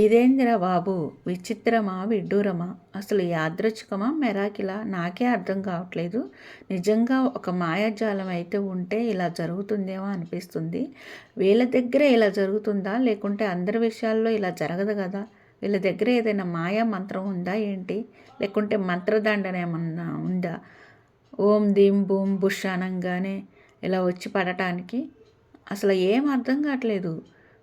ఇదేందిరా బాబు! విచిత్రమా? విడ్డూరమా? అసలు యాదృచ్ఛికమా? మెరాకిలా? నాకే అర్థం కావట్లేదు. నిజంగా ఒక మాయాజాలం అయితే ఉంటే ఇలా జరుగుతుందేమో అనిపిస్తుంది. వీళ్ళ దగ్గరే ఇలా జరుగుతుందా? లేకుంటే అందరి విషయాల్లో ఇలా జరగదు కదా! వీళ్ళ దగ్గర ఏదైనా మాయా మంత్రం ఉందా ఏంటి? లేకుంటే మంత్రదండన ఏమన్నా ఉందా? ఓం దీం బూమ్ బుష్ అనంగానే ఇలా వచ్చి పడటానికి అసలు ఏం అర్థం కావట్లేదు.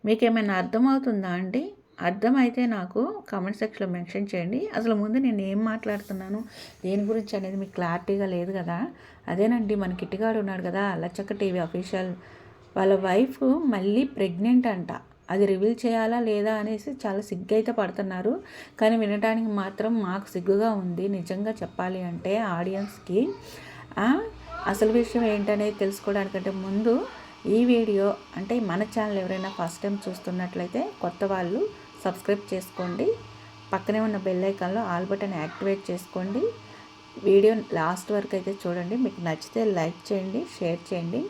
మీకేమైనా అర్థమవుతుందా అండి? అర్థమైతే నాకు కామెంట్ సెక్షన్లో మెన్షన్ చేయండి. అసలు ముందు నేను ఏం మాట్లాడుతున్నాను, దేని గురించి అనేది మీకు క్లారిటీగా లేదు కదా. అదేనండి, మన కిట్టిగాడు ఉన్నాడు కదా, లచ్చక్క టీవీ అఫీషియల్, వాళ్ళ వైఫ్ మళ్ళీ ప్రెగ్నెంట్ అంట. అది రివీల్ చేయాలా లేదా అనేసి చాలా సిగ్గు అయితే పడుతున్నారు. కానీ వినడానికి మాత్రం మాకు సిగ్గుగా ఉంది నిజంగా చెప్పాలి అంటే. ఆడియన్స్కి అసలు విషయం ఏంటనేది తెలుసుకోవడానికంటే ముందు ఈ వీడియో అంటే మన ఛానల్ ఎవరైనా ఫస్ట్ టైం చూస్తున్నట్లయితే కొత్త వాళ్ళు సబ్స్క్రైబ్ చేసుకోండి. పక్కనే ఉన్న బెల్ ఐకాన్లో ఆల్ బటన్ యాక్టివేట్ చేసుకోండి. వీడియో లాస్ట్ వరకు అయితే చూడండి. మీకు నచ్చితే లైక్ చేయండి, షేర్ చేయండి.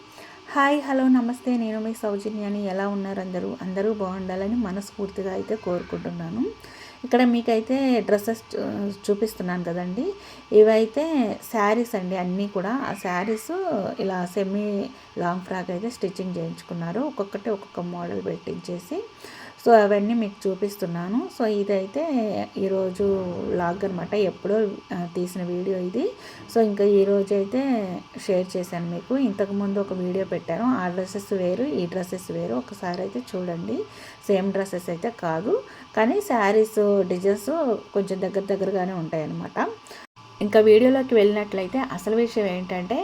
హాయ్, హలో, నమస్తే. నేను మీ సౌజన్యాని. ఎలా ఉన్నారు అందరూ బాగుండాలని మనస్ఫూర్తిగా అయితే కోరుకుంటున్నాను. ఇక్కడ మీకైతే డ్రెస్సెస్ చూపిస్తున్నాను కదండి. ఇవైతే శారీస్ అండి, అన్నీ కూడా. ఆ శారీస్ ఇలా సెమీ లాంగ్ ఫ్రాక్ అయితే స్టిచ్చింగ్ చేయించుకున్నారు. ఒక్కొక్కటి ఒక్కొక్క మోడల్ పెట్టించేసి. సో అవన్నీ మీకు చూపిస్తున్నాను. సో ఇదైతే ఈరోజు వ్లాగ్ అనమాట, ఎప్పుడో తీసిన వీడియో ఇది. సో ఇంకా ఈరోజు అయితే షేర్ చేశాను మీకు. ఇంతకుముందు ఒక వీడియో పెట్టాను, ఆ డ్రెస్సెస్ వేరు ఈ డ్రెస్సెస్ వేరు, ఒకసారి అయితే చూడండి. సేమ్ డ్రెస్సెస్ అయితే కాదు, కానీ శారీస్ డిజైన్స్ కొంచెం దగ్గరగానే ఉంటాయి అన్నమాట. ఇంకా వీడియోలోకి వెళ్ళినట్లయితే అసలు విషయం ఏంటంటే,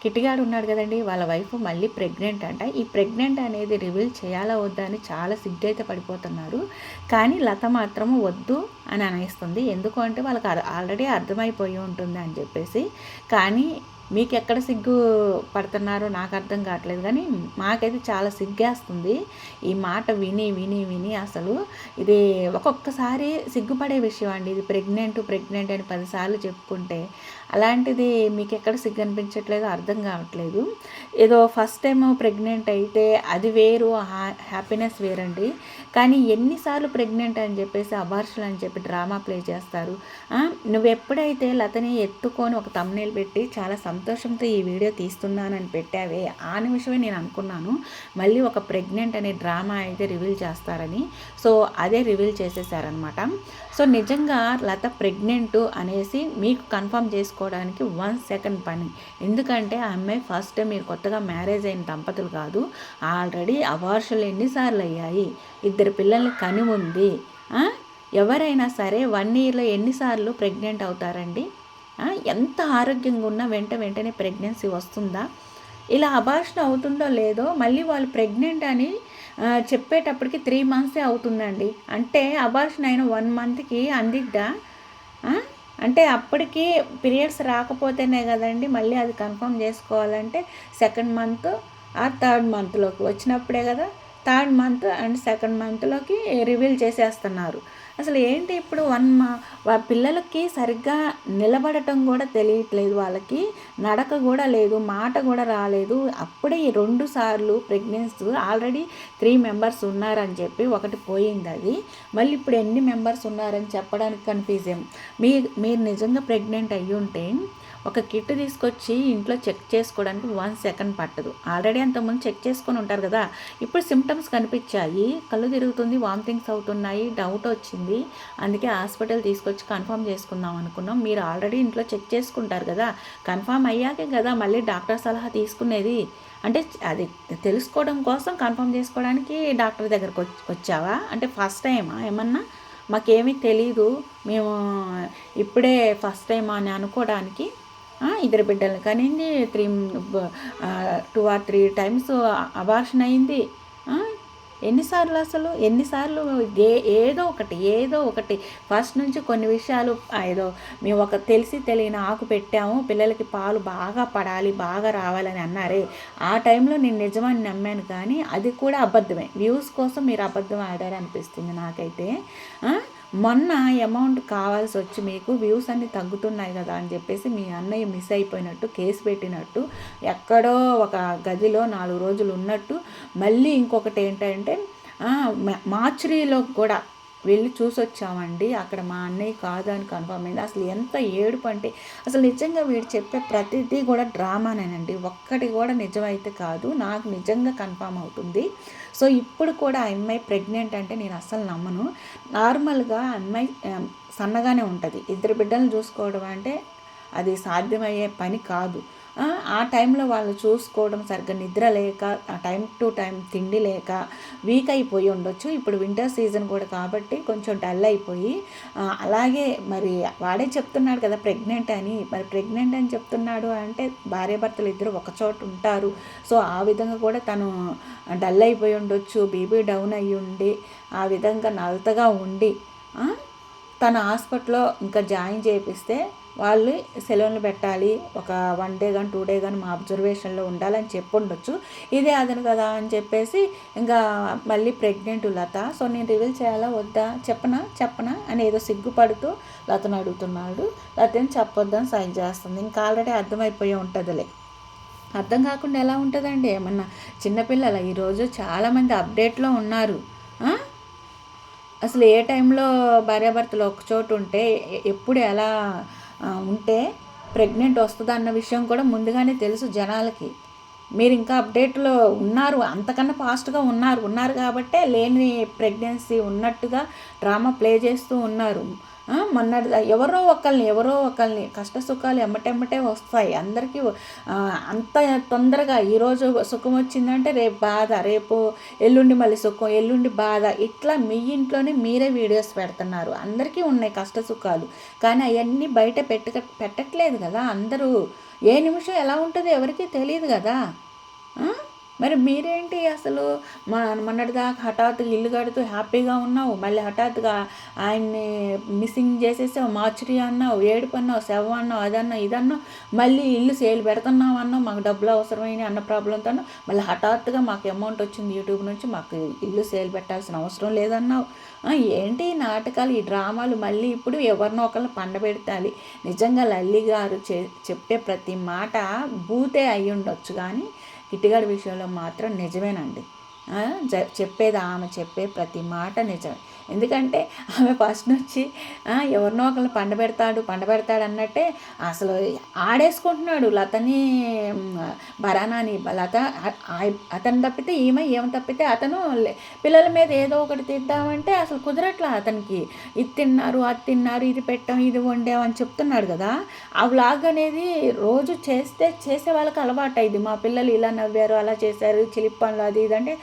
కిట్టిగాడు ఉన్నాడు కదండి, వాళ్ళ వైఫ్ మళ్ళీ ప్రెగ్నెంట్ అంట. ఈ ప్రెగ్నెంట్ అనేది రివీల్ చేయాలా వద్దా అని చాలా సిగ్గైతే పడిపోతున్నారు. కానీ లత మాత్రము వద్దు అని అనేస్తుంది. ఎందుకు అంటే వాళ్ళకి ఆల్రెడీ అర్థమైపోయి ఉంటుంది అని చెప్పేసి. కానీ మీకు ఎక్కడ సిగ్గు పడుతున్నారో నాకు అర్థం కావట్లేదు, కానీ మాకైతే చాలా సిగ్గేస్తుంది ఈ మాట విని విని విని. అసలు ఇది ఒక్కొక్కసారి సిగ్గుపడే విషయం అండి. ఇది ప్రెగ్నెంట్ అని 10 సార్లు చెప్పుకుంటే, అలాంటిది మీకు ఎక్కడ సిగ్గు అనిపించట్లేదు, అర్థం కావట్లేదు. ఏదో ఫస్ట్ టైం ప్రెగ్నెంట్ అయితే అది వేరు, హ్యాపీనెస్ వేరండి. కానీ ఎన్నిసార్లు ప్రెగ్నెంట్ అని చెప్పేసి అబార్షన్ అని చెప్పి డ్రామా ప్లే చేస్తారు. నువ్వు ఎప్పుడైతే లతని ఎత్తుకొని ఒక థంబ్నెయిల్ పెట్టి చాలా సంతోషంతో ఈ వీడియో తీస్తున్నానని పెట్టావే, ఆ నిమిషమే నేను అనుకున్నాను మళ్ళీ ఒక ప్రెగ్నెంట్ అనే డ్రామా అయితే రివీల్ చేస్తారని. సో అదే రివీల్ చేసేసారనమాట. సో నిజంగా లత ప్రెగ్నెంట్ అనేసి మీకు కన్ఫర్మ్ చేసుకోవడానికి 1 సెకండ్ పని. ఎందుకంటే ఆ అమ్మాయి ఫస్ట్ టైం, మీరు కొత్తగా మ్యారేజ్ అయిన దంపతులు కాదు, ఆల్రెడీ అబార్షన్లు ఎన్నిసార్లు అయ్యాయి, 2 పిల్లల్ని కని ఉంది. ఎవరైనా సరే 1 ఇయర్లో ఎన్నిసార్లు ప్రెగ్నెంట్ అవుతారండి? ఎంత ఆరోగ్యంగా ఉన్నా వెంటనే ప్రెగ్నెన్సీ వస్తుందా? ఇలా అబార్షన్ అవుతుందో లేదో మళ్ళీ వాళ్ళు ప్రెగ్నెంట్ అని చెప్పేటప్పటికి 3 మంత్సే అవుతుందండి. అంటే అబార్షన్ అయిన 1 మంత్కి అందిద్దా? అంటే అప్పటికి పీరియడ్స్ రాకపోతేనే కదండి మళ్ళీ అది కన్ఫర్మ్ చేసుకోవాలంటే 2nd మంత్ ఆ 3rd మంత్లోకి వచ్చినప్పుడే కదా. 3rd month and 2nd మంత్లోకి reveal చేసేస్తున్నారు. అసలు ఏంటి ఇప్పుడు పిల్లలకి సరిగ్గా నిలబడటం కూడా తెలియట్లేదు, వాళ్ళకి నడక కూడా లేదు, మాట కూడా రాలేదు. అప్పుడే 2 సార్లు ప్రెగ్నెన్సీ, ఆల్రెడీ 3 మెంబర్స్ ఉన్నారని చెప్పి ఒకటి పోయింది. అది మళ్ళీ ఇప్పుడు ఎన్ని మెంబర్స్ ఉన్నారని చెప్పడానికి కన్ఫ్యూజన్. మీరు నిజంగా ప్రెగ్నెంట్ అయ్యి ఉంటే ఒక కిట్ తీసుకొచ్చి ఇంట్లో చెక్ చేసుకోవడానికి 1 సెకండ్ పట్టదు. ఆల్రెడీ అంతకుముందు చెక్ చేసుకొని ఉంటారు కదా. ఇప్పుడు సిమ్టమ్స్ కనిపించాయి, కళ్ళు తిరుగుతుంది, వామిటింగ్స్ అవుతున్నాయి, డౌట్ వచ్చింది, అందుకే హాస్పిటల్ తీసుకొచ్చి కన్ఫర్మ్ చేసుకుందాం అనుకున్నాం. మీరు ఆల్రెడీ ఇంట్లో చెక్ చేసుకుంటారు కదా, కన్ఫర్మ్ అయ్యాకే కదా మళ్ళీ డాక్టర్ సలహా తీసుకునేది. అంటే అది తెలుసుకోవడం కోసం, కన్ఫర్మ్ చేసుకోవడానికి డాక్టర్ దగ్గరకు వచ్చావా? అంటే ఫస్ట్ టైమా ఏమన్నా? మాకేమీ తెలీదు, మేము ఇప్పుడే ఫస్ట్ టైం అని అనుకోవడానికి. 2 బిడ్డలు కనింది, 2 or 3 టైమ్స్ అబార్షన్ అయింది. ఎన్నిసార్లు ఏదో ఒకటి ఫస్ట్ నుంచి కొన్ని విషయాలు ఏదో మేము ఒక తెలియని ఆకు పెట్టాము, పిల్లలకి పాలు బాగా పడాలి, బాగా రావాలని అన్నారే, ఆ టైంలో నేను నిజమని నమ్మాను. కానీ అది కూడా అబద్ధమే. వ్యూస్ కోసం మీరు అబద్ధం ఆడారనిపిస్తుంది నాకైతే. మొన్న అమౌంట్ కావాల్సి వచ్చి మీకు వ్యూస్ అన్నీ తగ్గుతున్నాయి కదా అని చెప్పేసి మీ అన్నయ్య మిస్ అయిపోయినట్టు కేసు పెట్టినట్టు, ఎక్కడో ఒక గదిలో 4 రోజులు ఉన్నట్టు, మళ్ళీ ఇంకొకటి ఏంటంటే మార్చురీలో కూడా వెళ్ళి చూసొచ్చామండి. అక్కడ మా అన్నయ్య కాదు అని కన్ఫర్మ్ అయింది. అసలు ఎంత ఏడుపు అంటే అసలు నిజంగా వీడు చెప్పే ప్రతిదీ కూడా డ్రామానేనండి. ఒక్కటి కూడా నిజమైతే కాదు. నాకు నిజంగా కన్ఫర్మ్ అవుతుంది. సో ఇప్పుడు కూడా ఆ అమ్మాయి ప్రెగ్నెంట్ అంటే నేను అస్సలు నమ్మను. నార్మల్గా ఆ అమ్మాయి సన్నగానే ఉంటుంది. ఇద్దరు బిడ్డలను చూసుకోవడం అంటే అది సాధ్యమయ్యే పని కాదు. ఆ టైంలో వాళ్ళు చూసుకోవడం సరిగ్గా నిద్ర లేక, టైం టు టైం తిండి లేక వీక్ అయిపోయి ఉండొచ్చు. ఇప్పుడు వింటర్ సీజన్ కూడా కాబట్టి కొంచెం డల్ అయిపోయి, అలాగే మరి వాడే చెప్తున్నాడు కదా ప్రెగ్నెంట్ అని. మరి ప్రెగ్నెంట్ అని చెప్తున్నాడు అంటే భార్యాభర్తలు ఇద్దరు ఒకచోట ఉంటారు. సో ఆ విధంగా కూడా తను డల్ అయిపోయి ఉండొచ్చు. బీపీ డౌన్ అయ్యి ఉండి ఆ విధంగా నలతగా ఉండి తన హాస్పిటల్లో ఇంకా జాయిన్ చేపిస్తే వాళ్ళు సెలవులు పెట్టాలి, ఒక 1 డే కానీ 2 డే కానీ మా అబ్జర్వేషన్లో ఉండాలని చెప్పి ఉండొచ్చు. ఇదే అదను కదా అని చెప్పేసి ఇంకా మళ్ళీ ప్రెగ్నెంట్ లత. సో నేను రివీల్ చేయాలా వద్దా, చెప్పనా అని ఏదో సిగ్గుపడుతూ లతను అడుగుతున్నాడు. లతని చెప్పొద్దని సైన్ చేస్తుంది. ఇంకా ఆల్రెడీ అర్థమైపోయి ఉంటుందిలే. అర్థం కాకుండా ఎలా ఉంటుందండి? ఏమన్నా చిన్నపిల్లల ఈరోజు చాలామంది అప్డేట్లో ఉన్నారు. అసలు ఏ టైంలో భార్యాభర్తలు ఒకచోటు ఉంటే ఎప్పుడు ఎలా ఉంటే ప్రెగ్నెంట్ వస్తుంది అన్న విషయం కూడా ముందుగానే తెలుసు జనాలకి. మీరు ఇంకా అప్డేట్లో ఉన్నారు, అంతకన్నా ఫాస్ట్గా ఉన్నారు కాబట్టే లేని ప్రెగ్నెన్సీ ఉన్నట్టుగా డ్రామా ప్లే చేస్తూ ఉన్నారు. మొన్న ఎవరో ఒకళ్ళని కష్ట సుఖాలు ఎమ్మటెమ్మటే వస్తాయి అందరికీ. అంత తొందరగా ఈరోజు సుఖం వచ్చిందంటే రేపు బాధ, రేపు ఎల్లుండి మళ్ళీ సుఖం, ఎల్లుండి బాధ, ఇట్లా మీ ఇంట్లోనే మీరే వీడియోస్ పెడుతున్నారు. అందరికీ ఉన్నాయి కష్ట సుఖాలు, కానీ అవన్నీ బయట పెట్టట్లేదు కదా. అందరూ ఏ నిమిషం ఎలా ఉంటుందో ఎవరికీ తెలియదు కదా. మరి మీరేంటి అసలు మొన్నటిదాకా హఠాత్తుగా ఇల్లు కడుతూ హ్యాపీగా ఉన్నావు, మళ్ళీ హఠాత్తుగా ఆయన్ని మిస్సింగ్ చేసేసావు, మార్చురీ అన్నావు, ఏడుపు అన్నావు, శవం అన్నావు, అదన్నావు ఇదన్నావు, మళ్ళీ ఇల్లు సేల్ పెడుతున్నావు అన్నావు, మాకు డబ్బులు అవసరమైన అన్న ప్రాబ్లంతో మళ్ళీ హఠాత్తుగా మాకు అమౌంట్ వచ్చింది యూట్యూబ్ నుంచి, మాకు ఇల్లు సేల్ పెట్టాల్సిన అవసరం లేదన్నావు. ఏంటి ఈ నాటకాలు, ఈ డ్రామాలు? మళ్ళీ ఇప్పుడు ఎవరినో ఒకరిని పండబెడతాలి. నిజంగా లల్లి గారు చెప్పే ప్రతి మాట బూతే అయి ఉండొచ్చు, కానీ కిట్టిగాడి విషయంలో మాత్రం నిజమేనండి. ఆమె చెప్పే ప్రతి మాట నిజమే. ఎందుకంటే ఆమె ఫస్ట్ నుంచి ఎవరినో ఒకరిని పండబెడతాడు అన్నట్టే అసలు ఆడేసుకుంటున్నాడు లతని, భరానాని. లత అతను తప్పితే ఏమి తప్పితే అతను పిల్లల మీద ఏదో ఒకటి తిద్దామంటే అసలు కుదరట్లా అతనికి. ఇది తిన్నారు, అది తిన్నారు, ఇది పెట్టాం, ఇది వండాం అని చెప్తున్నాడు కదా. ఆ వ్లాగ్ అనేది రోజు చేసే వాళ్ళకి అలవాటు అయింది. మా పిల్లలు ఇలా నవ్వారు, అలా చేశారు, చిలిప్ పనులు అది ఇదంటే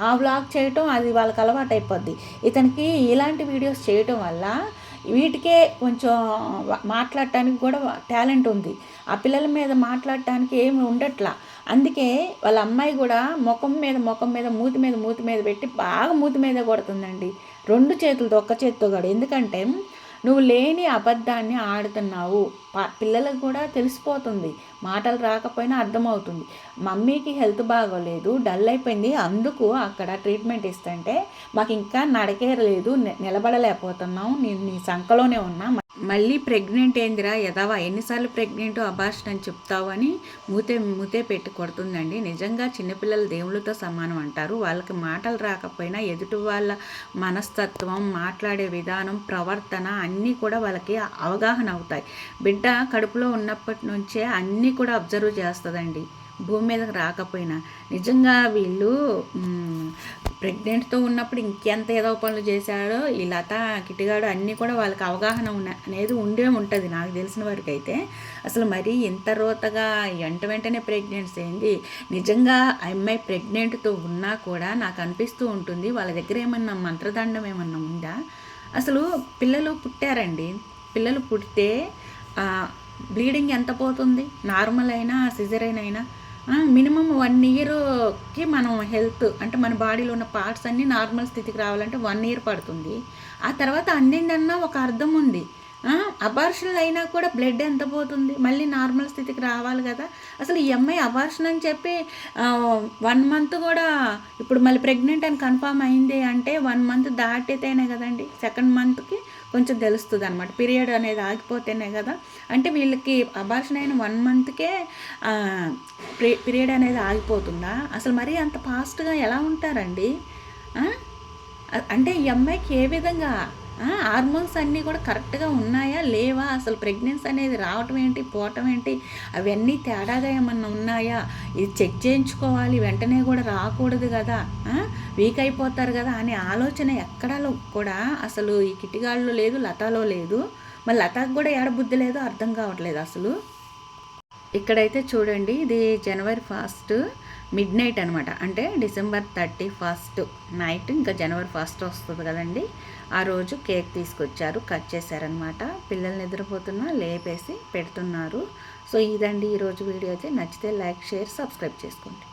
ఆ వ్లాగ్ చేయటం అది వాళ్ళకి అలవాటు అయిపోద్ది. ఇతనికి ఇలాంటి వీడియోస్ చేయటం వల్ల వీటికే కొంచెం మాట్లాడటానికి కూడా టాలెంట్ ఉంది. ఆ పిల్లల మీద మాట్లాడటానికి ఏమి ఉండట్లా. అందుకే వాళ్ళ అమ్మాయి కూడా ముఖం మీద మూతి మీద పెట్టి బాగా మూతి మీద కొడుతుందండి, 2 చేతులతో, ఒక్క చేతితో కూడా. ఎందుకంటే నువ్వు లేని అబద్ధాన్ని ఆడుతున్నావు. పిల్లలకు కూడా తెలిసిపోతుంది, మాటలు రాకపోయినా అర్థమవుతుంది. మమ్మీకి హెల్త్ బాగోలేదు, డల్ అయిపోయింది, అందుకు అక్కడ ట్రీట్మెంట్ ఇస్తుంటే మాకు ఇంకా నడకేరలేదు, నిలబడలేకపోతున్నాం, నేను నీ సంకలోనే ఉన్నా, మళ్ళీ ప్రెగ్నెంట్ ఏందిరా ఎదవా, ఎన్నిసార్లు ప్రెగ్నెంట్ అబార్షన్ అని చెప్తావు అని మూతే పెట్టి కొడుతుందండి. నిజంగా చిన్నపిల్లలు దేవుళ్ళతో సమానం అంటారు. వాళ్ళకి మాటలు రాకపోయినా ఎదుటి వాళ్ళ మనస్తత్వం, మాట్లాడే విధానం, ప్రవర్తన అన్నీ కూడా వాళ్ళకి అవగాహన అవుతాయి. బిడ్డ కడుపులో ఉన్నప్పటి నుంచే అన్నీ కూడా అబ్జర్వ్ చేస్తుందండి, భూమి మీదకి రాకపోయినా. నిజంగా వీళ్ళు ప్రెగ్నెంట్తో ఉన్నప్పుడు ఇంకెంత ఏదో పనులు చేశాడో ఈ లత, కిటిగాడు అన్నీ కూడా వాళ్ళకి అవగాహన అనేది ఉంటుంది నాకు తెలిసిన వరకు అయితే. అసలు మరీ ఇంత రోతగా వెంటనే ప్రెగ్నెన్సీ అయింది. నిజంగా అమ్మాయి ప్రెగ్నెంట్తో ఉన్నా కూడా నాకు అనిపిస్తూ ఉంటుంది వాళ్ళ దగ్గర ఏమన్నా మంత్రదండం ఏమన్నా ఉందా. అసలు పిల్లలు పుట్టారండి, పిల్లలు పుడితే బ్లీడింగ్ ఎంత పోతుంది, నార్మల్ అయినా సిజరైన్ అయినా మినిమం 1 ఇయర్కి మనం హెల్త్ అంటే మన బాడీలో ఉన్న పార్ట్స్ అన్నీ నార్మల్ స్థితికి రావాలంటే 1 ఇయర్ పడుతుంది. ఆ తర్వాత అందిందన్నా ఒక అర్థం ఉంది. అబార్షన్లు అయినా కూడా బ్లడ్ ఎంత పోతుంది, మళ్ళీ నార్మల్ స్థితికి రావాలి కదా. అసలు ఈ అమ్మాయి అబార్షన్ అని చెప్పి 1 మంత్ కూడా, ఇప్పుడు మళ్ళీ ప్రెగ్నెంట్ అని కన్ఫర్మ్ అయింది అంటే 1 మంత్ దాటితేనే కదండి, 2nd మంత్కి కొంచెం తెలుస్తుంది అనమాట, పీరియడ్ అనేది ఆగిపోతేనే కదా. అంటే వీళ్ళకి అబార్షన్ అయిన 1 మంత్కే పీరియడ్ అనేది ఆగిపోతుందా? అసలు మరీ అంత ఫాస్ట్గా ఎలా ఉంటారండి? అంటే ఈ అమ్మాయికి ఏ విధంగా హార్మోన్స్ అన్నీ కూడా కరెక్ట్గా ఉన్నాయా లేవా, అసలు ప్రెగ్నెన్సీ అనేది రావటం ఏంటి పోవటం ఏంటి, అవన్నీ తేడాగా ఏమన్నా ఉన్నాయా, ఇది చెక్ చేయించుకోవాలి, వెంటనే కూడా రాకూడదు కదా, వీక్ అయిపోతారు కదా అనే ఆలోచన ఎక్కడాలో కూడా అసలు ఈ కిటిగాళ్ళలో లేదు, లతాలో లేదు. మరి లతాకు కూడా ఏడబుద్ధి లేదో అర్థం కావట్లేదు అసలు. ఇక్కడైతే చూడండి, ఇది జనవరి 1 మిడ్ నైట్ అనమాట. అంటే డిసెంబర్ 31 నైట్, ఇంకా జనవరి 1 వస్తుంది కదండి, ఆ రోజు కేక్ తీసుకొచ్చారు, కట్ చేశారనమాట. పిల్లలు నిద్రపోతున్నా లేపేసి పెడుతున్నారు. సో ఇదండి ఈరోజు వీడియో. అయితే నచ్చితే లైక్, షేర్, సబ్స్క్రైబ్ చేసుకోండి.